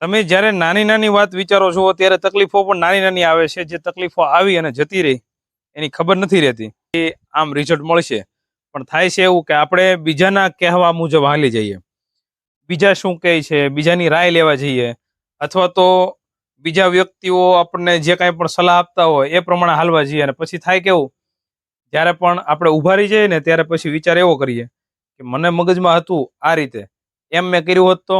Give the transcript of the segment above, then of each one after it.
તમે જ્યારે નાની નાની વાત વિચારો છો ત્યારે તકલીફો પણ નાની નાની આવે છે. જે તકલીફો આવી અને જતી રહી એની ખબર નથી રહેતી. એ આમ રિઝલ્ટ મળશે, પણ થાય છે એવું કે આપણે બીજાના કહેવા મુજબ હાલી જઈએ. બીજા શું કહે છે, બીજાની રાય લેવા જઈએ, અથવા તો બીજા વ્યક્તિઓ આપણને જે કાંઈ પણ સલાહ આપતા હોય એ પ્રમાણે હાલવા જઈએ. અને પછી થાય કેવું, જ્યારે પણ આપણે ઊભા રહી જઈએ ને ત્યારે પછી વિચાર એવો કરીએ કે મને મગજમાં હતું આ રીતે, એમ મેં કર્યું હોત તો,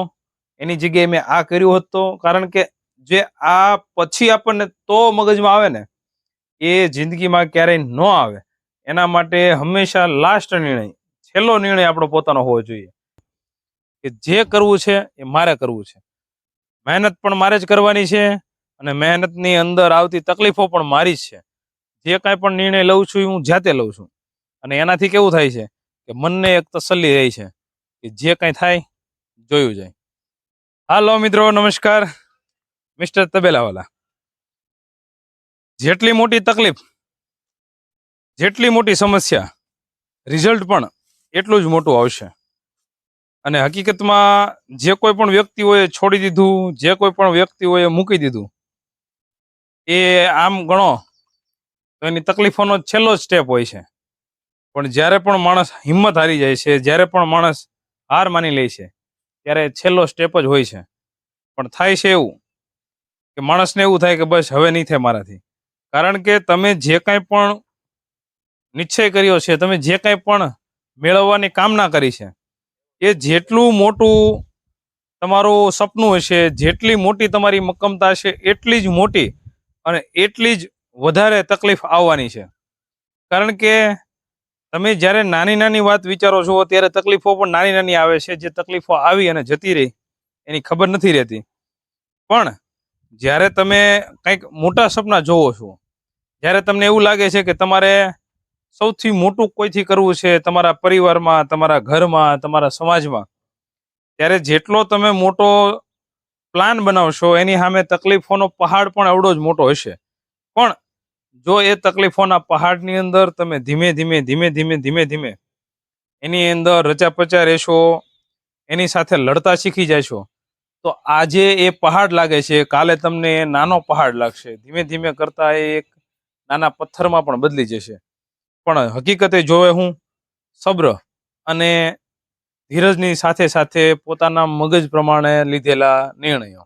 એની જગ્યાએ મેં આ કર્યું હોત તો. કારણ કે જે આ પછી આપણને તો મગજમાં આવે ને, એ જિંદગીમાં ક્યારેય ન આવે. એના માટે હંમેશા લાસ્ટ નિર્ણય, છેલ્લો નિર્ણય આપણો પોતાનો હોવો જોઈએ કે જે કરવું છે એ મારે કરવું છે. મહેનત પણ મારે જ કરવાની છે, અને મહેનતની અંદર આવતી તકલીફો પણ મારી જ છે. જે કાંઈ પણ નિર્ણય લઉં છું એ હું જાતે લઉં છું. અને એનાથી કેવું થાય છે કે મનને એક તસલ્લી રહી છે કે જે કાંઈ થાય જોયું જાય. હાલો મિત્રો, નમસ્કાર. મિસ્ટર તબેલાવાલા. જેટલી મોટી તકલીફ, જેટલી મોટી સમસ્યા, રિઝલ્ટ પણ એટલું જ મોટું આવશે. અને હકીકતમાં જે કોઈ પણ વ્યક્તિઓએ છોડી દીધું, જે કોઈ પણ વ્યક્તિઓએ મૂકી દીધું, એ આમ ગણો તો એની તકલીફોનો છેલ્લો જ સ્ટેપ હોય છે. પણ જ્યારે પણ માણસ હિંમત હારી જાય છે, જ્યારે પણ માણસ હાર માની લે છે, ત્યારે છેલ્લો સ્ટેપ જ હોય છે. પણ થાય છે એવું કે માણસને એવું થાય કે બસ હવે નહીં થાય મારાથી. કારણ કે તમે જે કાંઈ પણ નિશ્ચય કર્યો છે, તમે જે કાંઈ પણ મેળવવાની કામના કરી છે, એ જેટલું મોટું તમારું સપનું હશે, જેટલી મોટી તમારી મક્કમતા હશે, એટલી જ મોટી અને એટલી જ વધારે તકલીફ આવવાની છે. કારણ કે તમે જ્યારે નાની નાની વાત વિચારો છો ત્યારે તકલીફો પણ નાની નાની આવે છે. જે તકલીફો આવી અને જતી રહી એની ખબર નથી રહેતી. પણ જ્યારે તમે કંઈક મોટા સપના જોવો છો, જ્યારે તમને એવું લાગે છે કે તમારે સૌથી મોટું કોઈથી કરવું છે, તમારા પરિવારમાં, તમારા ઘરમાં, તમારા સમાજમાં, ત્યારે જેટલો તમે મોટો પ્લાન બનાવશો એની સામે તકલીફોનો પહાડ પણ એવડો જ મોટો હશે. પણ જો એ તકલીફોના પહાડની અંદર તમે ધીમે ધીમે ધીમે ધીમે ધીમે ધીમે એની અંદર રચાપચા રહેશો, એની સાથે લડતા શીખી જશો, તો આજે એ પહાડ લાગે છે, કાલે તમને નાનો પહાડ લાગશે. ધીમે ધીમે કરતા એ એક નાના પથ્થરમાં પણ બદલી જશે. પણ હકીકતે જોવે હું સબ્ર અને ધીરજની સાથે સાથે પોતાના મગજ પ્રમાણે લીધેલા નિર્ણયો.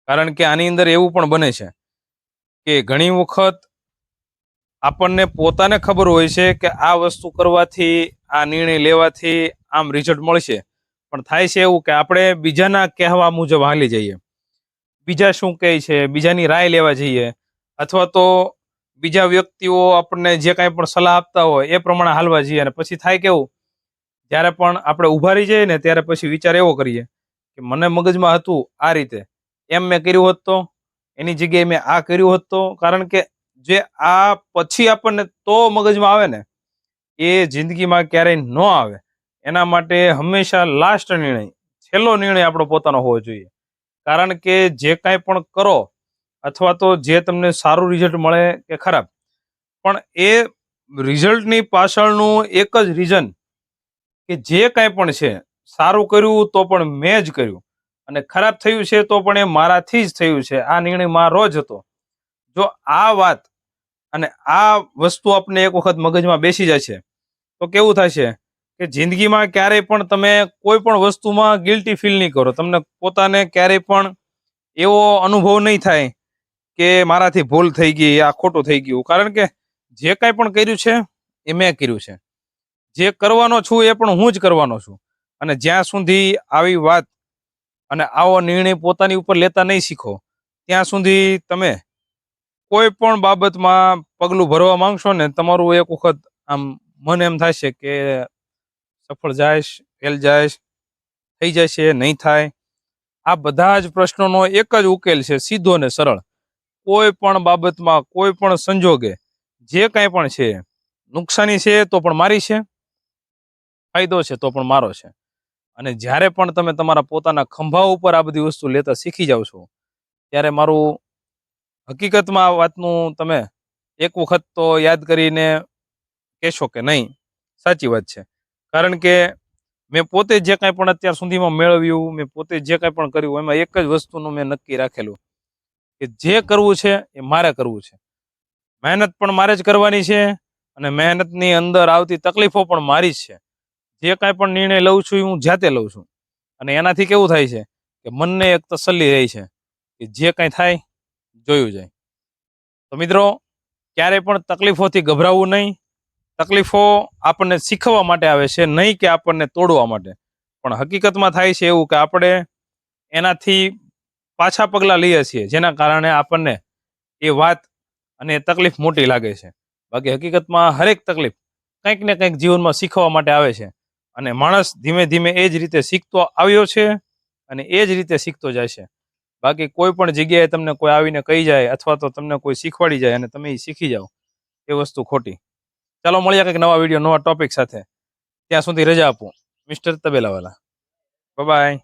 કારણ કે આની અંદર એવું પણ બને છે કે ઘણી વખત આપણને પોતાને ખબર હોય છે કે આ વસ્તુ કરવાથી, આ નિર્ણય લેવાથી આમ રિઝલ્ટ મળશે. પણ થાય છે એવું કે આપણે બીજાના કહેવા મુજબ હાલી જઈએ. બીજા શું કહે છે, બીજાની રાય લેવા જઈએ, અથવા તો બીજા વ્યક્તિઓ આપણને જે કાંઈ પણ સલાહ આપતા હોય એ પ્રમાણે હાલવા જઈએ. અને પછી થાય કેવું, જ્યારે પણ આપણે ઊભા રહી જઈએ ને ત્યારે પછી વિચાર એવો કરીએ કે મને મગજમાં હતું આ રીતે, એમ મેં કર્યું હોત તો, એની જગ્યાએ મેં આ કર્યું હોત તો. કારણ કે જે આ પછી આપણને તો મગજમાં આવે ને, એ જિંદગીમાં ક્યારેય ન આવે. એના માટે હંમેશા લાસ્ટ નિર્ણય, છેલ્લો નિર્ણય આપણો પોતાનો હોવો જોઈએ. કારણ કે જે કાંઈ પણ કરો, અથવા તો જે તમને સારું રિઝલ્ટ મળે કે ખરાબ, પણ એ રિઝલ્ટની પાછળનું એક જ રીઝન કે જે કાંઈ પણ છે, સારું કર્યું તો પણ મેં જ કર્યું, અને ખરાબ થયું છે તો પણ એ મારાથી જ થયું છે, આ નિર્ણય મારો જ હતો. જો આ વાત અને આ વસ્તુ આપણે એક વખત મગજમાં બેસી જાય છે, તો કેવું થાય છે કે જિંદગીમાં ક્યારેય પણ તમે કોઈ પણ વસ્તુમાં ગિલ્ટી ફીલ નહીં કરો. તમને પોતાને ક્યારેય પણ એવો અનુભવ નહીં થાય કે મારાથી ભૂલ થઈ ગઈ, આ ખોટું થઈ ગયું. કારણ કે જે કાંઈ પણ કર્યું છે એ મેં કર્યું છે. જે કરવાનો છું એ પણ હું જ કરવાનો છું. અને જ્યાં સુધી આવી વાત અને આવો નિર્ણય પોતાની ઉપર લેતા નહીં શીખો, ત્યાં સુધી તમે કોઈ પણ બાબતમાં પગલું ભરવા માંગશો ને, તમારું એક વખત આમ મન એમ થાય છે કે સફળ જાયશ, ફેલ જાયશ, થઈ જશે, નહીં થાય. આ બધા જ પ્રશ્નોનો એક જ ઉકેલ છે, સીધો ને સરળ. કોઈ પણ બાબતમાં, કોઈ પણ સંજોગે, જે કાંઈ પણ છે, નુકસાની છે તો પણ મારી છે, ફાયદો છે તો પણ મારો છે. અને જ્યારે પણ તમે તમારા પોતાના ખંભા ઉપર આ બધી વસ્તુ લેતા શીખી જાવ છો, ત્યારે મારું હકીકતમાં આ વાતનું તમે એક વખત તો યાદ કરીને કહેશો કે નહીં, સાચી વાત છે. કારણ કે મેં પોતે જે કાંઈ પણ અત્યાર સુધીમાં મેળવ્યું, મેં પોતે જે કાંઈ પણ કર્યું, એમાં એક જ વસ્તુનું મેં નક્કી રાખેલું કે જે કરવું છે એ મારે કરવું છે. મહેનત પણ મારે જ કરવાની છે અને મહેનતની અંદર આવતી તકલીફો પણ મારી જ છે. જે કાંઈ પણ નિર્ણય લઉં છું એ હું જાતે લઉં છું અને એનાથી કેવું થાય છે કે મનને એક તસલ્લી રહી છે કે જે કાંઈ થાય જોયું જાય. તો મિત્રો, ક્યારેય પણ તકલીફોથી ગભરાવું નહીં. તકલીફો આપણને શીખવવા માટે આવે છે, નહીં કે આપણને તોડવા માટે. પણ હકીકતમાં થાય છે એવું કે આપણે એનાથી પાછા પગલાં લઈએ છીએ, જેના કારણે આપણને એ વાત અને એ તકલીફ મોટી લાગે છે. બાકી હકીકતમાં હરેક તકલીફ કંઈક ને કંઈક જીવનમાં શીખવા માટે આવે છે અને માણસ ધીમે ધીમે એ જ રીતે શીખતો આવ્યો છે અને એ જ રીતે શીખતો જાય છે. બાકી કોઈ પણ જગ્યાએ તમને કોઈ આવીને કહી જાય અથવા તો તમને કોઈ શીખવાડી જાય અને તમે એ શીખી જાઓ, એ વસ્તુ ખોટી. ચાલો મળીએ કંઈક નવા વિડીયો, નવા ટોપિક સાથે. ત્યાં સુધી રજા આપું. મિસ્ટર તબેલાવાલા. બાય.